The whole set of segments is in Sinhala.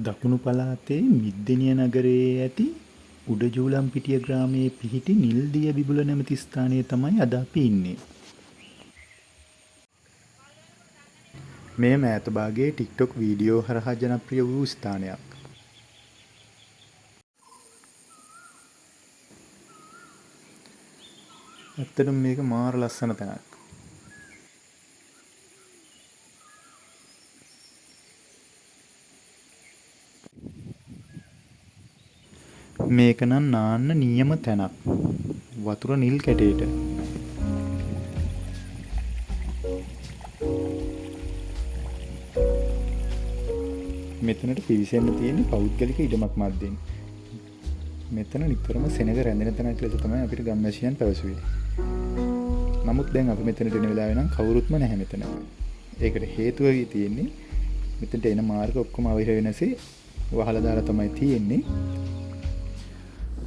දකුණු පළාතේ මිද්දෙනිය නගරයේ ඇති උඩජූලම්පිටිය ග්‍රාමයේ පිහිටි නිල්දිය බිබුල නැමැති ස්ථානයේ තමයි අද අපි ඉන්නේ. මෙය මෑත භාගයේ ටික්ටොක් වීඩියෝ හරහා ජනප්‍රිය වූ ස්ථානයක්. ඇත්තටම මේක මාර ලස්සන තැනක්. මේක නම් නාන්න නියම තැනක්. වතුර නිල් කැටේට. මෙතනට පිවිසෙන්න තියෙන පෞද්ගලික ඉඩමක් මැද්දෙන්. මෙතන නිතරම සෙනඟ රැඳෙන තැනක් ලෙස තමයි අපිට ගම්වැසියන් පැවසුවේ. නමුත් දැන් අපි මෙතනට එන වෙලාවේ නම් කවුරුත්ම නැහැ මෙතන. ඒකට හේතුව තියෙන්නේ මෙතනට එන මාර්ග ඔක්කොම අවහිර වෙනසේ වහලා දාලා තමයි තියෙන්නේ.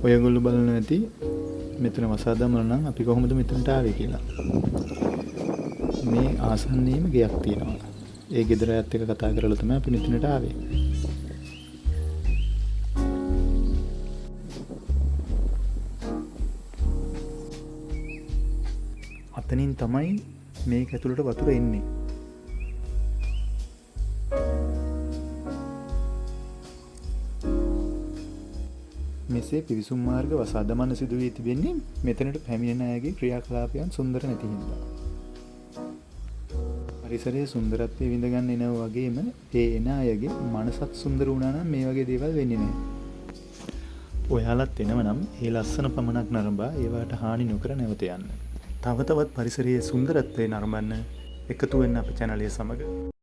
ඔයගොල්ලෝ බලන්න ඇති මෙතන වසා දමන නම් අපි කොහොමද මෙතනට ආවේ කියලා. මේ ආසන්නයේම ගෙයක් තියෙනවා. ඒ ගෙදර ඇත් එක්ක කතා කරලා තමයි අපි මෙතනට ආවේ. අතනින් තමයි මේක ඇතුළට වතුර එන්නේ. මෙසේ පිවිසුම් මාර්ග වසා දමන්න සිදු වී තිබෙන්නේ මෙතනට පැමිණෙන අයගේ ක්‍රියාකලාපයන් සුන්දර නැති හින්දා. පරිසරයේ සුන්දරත්වය විඳ ගන්න එන වගේම ඒ එන අයගේ මනසත් සුන්දර වුණා නම් මේ වගේ දේවල් වෙන්නේ නැහැ. ඔයාලත් එනව නම් ඒ ලස්සන පමණක් නරඹා ඒවට හානි නොකර නැවත යන්න. තව තවත් පරිසරයේ සුන්දරත්වය නරඹන්න එකතු වෙන්න අපේ channel එක සමග.